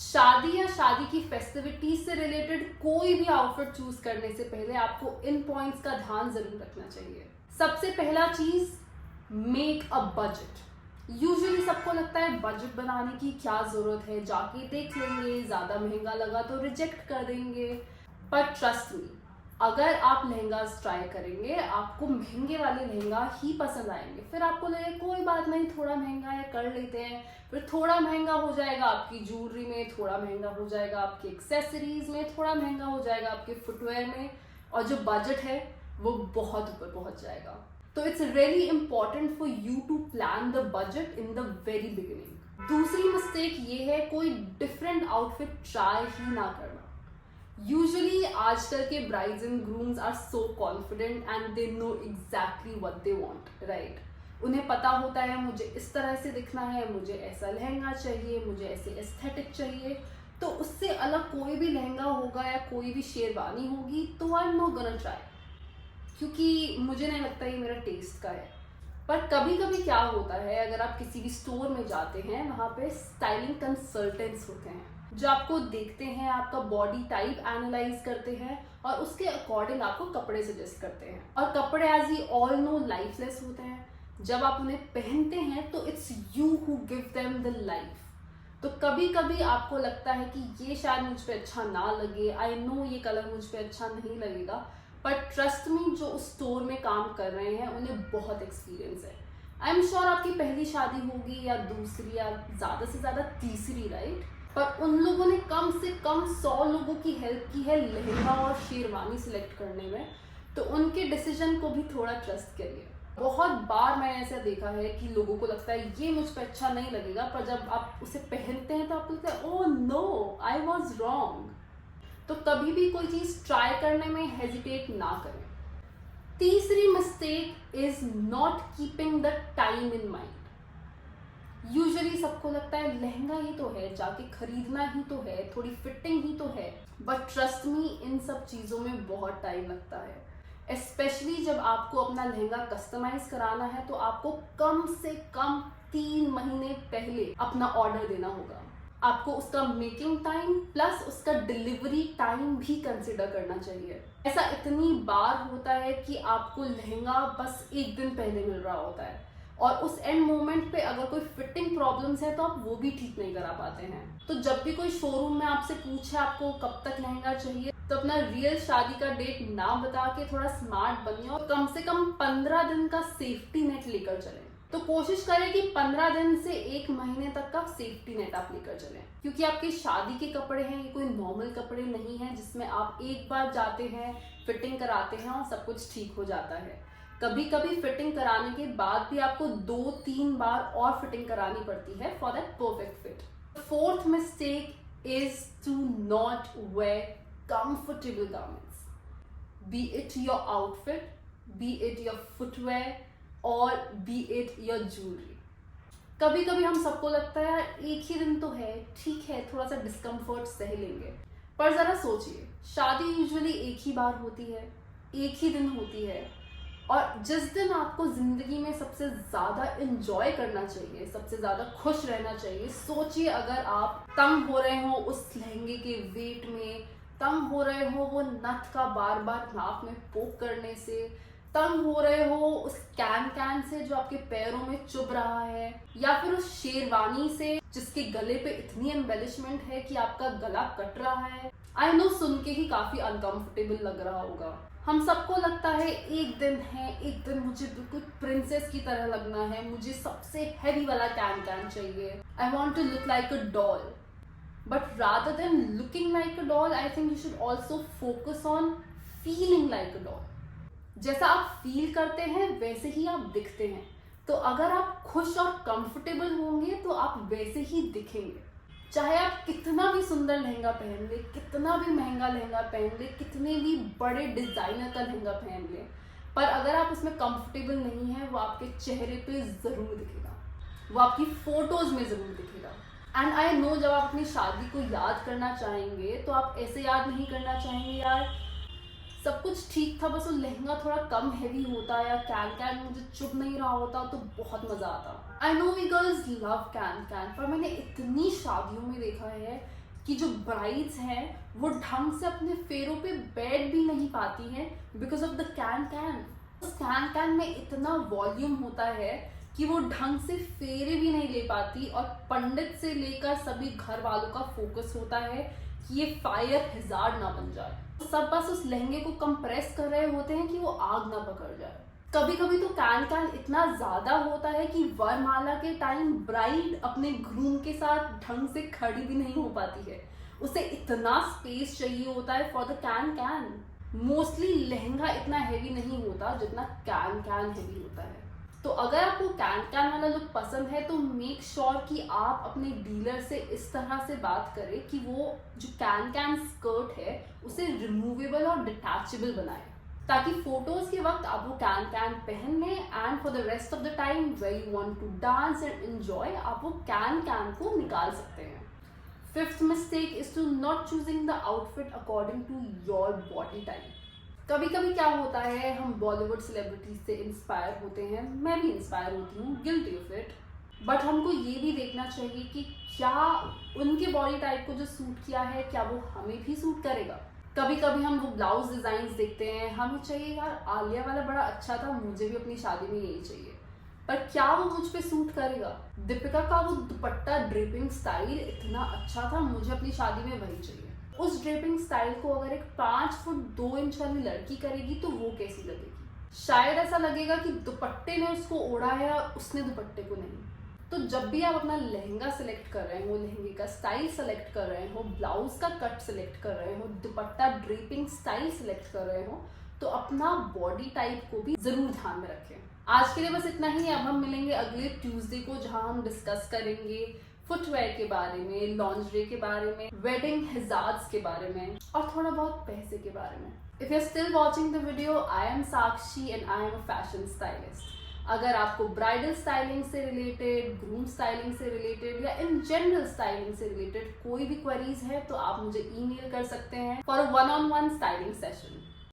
शादी या शादी की फेस्टिविटीज से रिलेटेड कोई भी आउटफिट चूज करने से पहले आपको इन पॉइंट्स का ध्यान जरूर रखना चाहिए। सबसे पहला चीज, मेक अ बजट। यूजुअली सबको लगता है बजट बनाने की क्या जरूरत है, जाके देख लेंगे, ज्यादा महंगा लगा तो रिजेक्ट कर देंगे। पर ट्रस्ट मी, अगर आप लहंगा ट्राई करेंगे आपको महंगे वाले लहंगा ही पसंद आएंगे। फिर आपको लगे कोई बात नहीं, थोड़ा महंगा है कर लेते हैं। फिर थोड़ा महंगा हो जाएगा आपकी ज्वेलरी में, थोड़ा महंगा हो जाएगा आपकी एक्सेसरीज में, थोड़ा महंगा हो जाएगा आपके फुटवेयर में, और जो बजट है वो बहुत ऊपर पहुंच जाएगा। तो it's really important for you to plan the budget in the very beginning. दूसरी मिस्टेक ये है कोई डिफरेंट आउटफिट ट्राई ही ना करना। यूजुअली आजकल के brides and grooms are so confident and they know exactly what they want, right. उन्हें पता होता है मुझे इस तरह से दिखना है, मुझे ऐसा लहंगा चाहिए, मुझे ऐसे एस्थेटिक चाहिए। तो उससे अलग कोई भी लहंगा होगा या कोई भी शेरवानी होगी तो I am not gonna try, क्योंकि मुझे नहीं लगता ये मेरा टेस्ट का है। पर कभी कभी क्या होता है, अगर आप किसी भी स्टोर में जाते हैं, वहाँ पे स्टाइलिंग कंसल्टेंट्स होते हैं जो आपको देखते हैं, आपका बॉडी टाइप एनालाइज करते हैं और उसके अकॉर्डिंग आपको कपड़े सजेस्ट करते हैं। और कपड़े as we all know lifeless होते हैं। जब आप उन्हें पहनते हैं तो it's you who give them the life. तो कभी कभी आपको लगता है कि ये शायद मुझ पे अच्छा ना लगे, आई नो ये कलर मुझ पे अच्छा नहीं लगेगा, पर ट्रस्ट मी, जो उस स्टोर में काम कर रहे हैं उन्हें बहुत एक्सपीरियंस है। आई एम श्योर आपकी पहली शादी होगी या दूसरी या ज़्यादा से ज़्यादा तीसरी, राइट। पर उन लोगों ने कम से कम 100 लोगों की हेल्प की है लहंगा और शेरवानी सिलेक्ट करने में, तो उनके डिसीजन को भी थोड़ा ट्रस्ट करिए। बहुत बार मैंने ऐसा देखा है कि लोगों को लगता है ये मुझ पर अच्छा नहीं लगेगा, पर जब आप उसे पहनते हैं तो आपको लगता है oh no, I was wrong. तो कभी भी कोई चीज़ ट्राई करने में हेजिटेट ना करें। तीसरी mistake is not keeping the time in mind. Usually सबको लगता है लहंगा ही तो है, जाके खरीदना ही तो है, थोड़ी फिटिंग ही तो है, बट ट्रस्ट मी, इन सब चीज़ों में बहुत टाइम लगता है। स्पेशली जब आपको अपना लहंगा कस्टमाइज कराना है तो आपको कम से कम 3 महीने पहले अपना ऑर्डर देना होगा। आपको उसका मेकिंग टाइम प्लस उसका डिलीवरी टाइम भी कंसिडर करना चाहिए। ऐसा इतनी बार होता है कि आपको लहंगा बस एक दिन पहले मिल रहा होता है और उस एंड मोमेंट पे अगर कोई फिटिंग प्रॉब्लम्स है तो आप वो भी ठीक नहीं करा पाते हैं। तो जब भी कोई शोरूम में आपसे पूछे आपको कब तक लहंगा चाहिए, तो अपना रियल शादी का डेट ना बता के थोड़ा स्मार्ट बनिए और कम से कम 15 दिन का सेफ्टी नेट लेकर चलें। तो कोशिश करें कि 15 दिन से 1 महीने तक का सेफ्टी नेट आप लेकर चलें, क्योंकि आपकी शादी के कपड़े हैं, ये कोई नॉर्मल कपड़े नहीं हैं जिसमें आप एक बार जाते हैं, फिटिंग कराते हैं और सब कुछ ठीक हो जाता है। कभी कभी फिटिंग कराने के बाद भी आपको 2-3 बार और फिटिंग करानी पड़ती है for that perfect fit. Fourth mistake is to not wear comfortable garments, be it your outfit, be it your footwear और बी इट योर ज्वेलरी। कभी कभी हम सबको लगता है यार एक ही दिन तो है, ठीक है थोड़ा सा डिस्कम्फर्ट सह लेंगे, पर जरा सोचिए, शादी यूजुअली एक ही बार होती है, एक ही दिन होती है, और जिस दिन आपको जिंदगी में सबसे ज्यादा एंजॉय करना चाहिए, सबसे ज्यादा खुश रहना चाहिए, सोचिए अगर आप तंग हो रहे हो उस लहंगे के वेट में, तंग हो रहे हो वो नथ का बार बार नाक में पोक करने से, तंग हो रहे हो उस कैन से जो आपके पैरों में चुभ रहा है, या फिर उस शेरवानी से जिसके गले पे इतनी एम्बेलिशमेंट है कि आपका गला कट रहा है। आई नो सुन के ही काफी अनकंफर्टेबल लग रहा होगा। हम सबको लगता है एक दिन है, एक दिन मुझे बिल्कुल प्रिंसेस की तरह लगना है, मुझे सबसे हैवी वाला कैन चाहिए, I want to look like a doll. But rather than looking like a doll, I think you should also focus on feeling like a doll. जैसा आप फील करते हैं वैसे ही आप दिखते हैं। तो अगर आप खुश और कंफर्टेबल होंगे तो आप वैसे ही दिखेंगे। चाहे आप कितना भी सुंदर लहंगा पहन ले, कितना भी महंगा लहंगा पहन ले, कितने भी बड़े डिजाइनर का लहंगा पहन ले, पर अगर आप उसमें कंफर्टेबल नहीं है वो आपके चेहरे पे जरूर दिखेगा, वो आपकी फोटोज में जरूर दिखेगा। एंड आई नो जब आप अपनी शादी को याद करना चाहेंगे तो आप ऐसे याद नहीं करना चाहेंगे यार सब कुछ ठीक था, बस वो लहंगा थोड़ा कम हैवी होता या कैन मुझे चुभ नहीं रहा होता तो बहुत मजा आता। I know we girls love can, पर मैंने इतनी शादियों में देखा है कि जो ब्राइड्स हैं वो ढंग से अपने फेरों पे बैठ भी नहीं पाती हैं बिकॉज ऑफ द कैन। उस कैन में इतना वॉल्यूम होता है कि वो ढंग से फेरे भी नहीं ले पाती, और पंडित से लेकर सभी घर वालों का फोकस होता है कि ये फायर हैजार्ड ना बन जाए। सब बस उस लहंगे को कंप्रेस कर रहे होते हैं कि वो आग ना पकड़ जाए। कभी कभी तो कैन इतना ज्यादा होता है कि वरमाला के टाइम ब्राइड अपने ग्रूम के साथ ढंग से खड़ी भी नहीं हो पाती है। उसे इतना स्पेस चाहिए होता है for the can. Mostly lehenga इतना हैवी नहीं होता जितना कैन हैवी होता है। तो अगर आपको कैन वाला लुक पसंद है तो मेक श्योर कि आप अपने डीलर से इस तरह से बात करें कि वो जो कैन स्कर्ट है उसे रिमूवेबल और डिटैचेबल बनाए, ताकि फोटोज के वक्त आप वो कैन पहन लें and for the rest of the time where you want to dance and enjoy आप वो कैन को निकाल सकते हैं। Fifth mistake is to not choosing the outfit according to your body type. कभी कभी क्या होता है, हम बॉलीवुड सेलिब्रिटीज से इंस्पायर होते हैं, मैं भी इंस्पायर होती हूँ, गिल्टी ऑफ इट, बट हमको ये भी देखना चाहिए कि क्या उनके बॉडी टाइप को जो सूट किया है क्या वो हमें भी सूट करेगा। कभी कभी हम वो ब्लाउज डिजाइन देखते हैं, हमें चाहिए यार आलिया वाला बड़ा अच्छा था, मुझे भी अपनी शादी में यही चाहिए, पर क्या वो मुझ पे सूट करेगा। दीपिका का वो दुपट्टा ड्रेपिंग स्टाइल इतना अच्छा था, मुझे अपनी शादी में वही चाहिए। उस ड्रेपिंग स्टाइल को अगर एक 5 फुट 2 इंच वाली लड़की करेगी तो वो कैसी लगेगी। शायद ऐसा लगेगा कि दुपट्टे ने उसको ओढ़ा है और उसने दुपट्टे को नहीं। तो जब भी आप अपना लहंगा सेलेक्ट कर रहे हो, लहंगे का स्टाइल सेलेक्ट कर रहे हो, ब्लाउज का कट सेलेक्ट कर रहे हो, दुपट्टा ड्रेपिंग स्टाइल सेलेक्ट कर रहे हो, तो अपना बॉडी टाइप को भी जरूर ध्यान में रखें। आज के लिए बस इतना ही। अब हम मिलेंगे अगले ट्यूसडे को, जहां हम डिस्कस करेंगे फुटवेयर के बारे में, लॉन्जरी के बारे में, वेडिंग हैजार्ड्स के बारे में और थोड़ा बहुत पैसे के बारे में। If you are still watching the video, I am Sakshi and I am a fashion stylist. अगर आपको ब्राइडल स्टाइलिंग से रिलेटेड, ग्रूम स्टाइलिंग से रिलेटेड या इन जनरल स्टाइलिंग से रिलेटेड कोई भी क्वेरीज है तो आप मुझे ईमेल कर सकते हैं for a 1-on-1 styling session.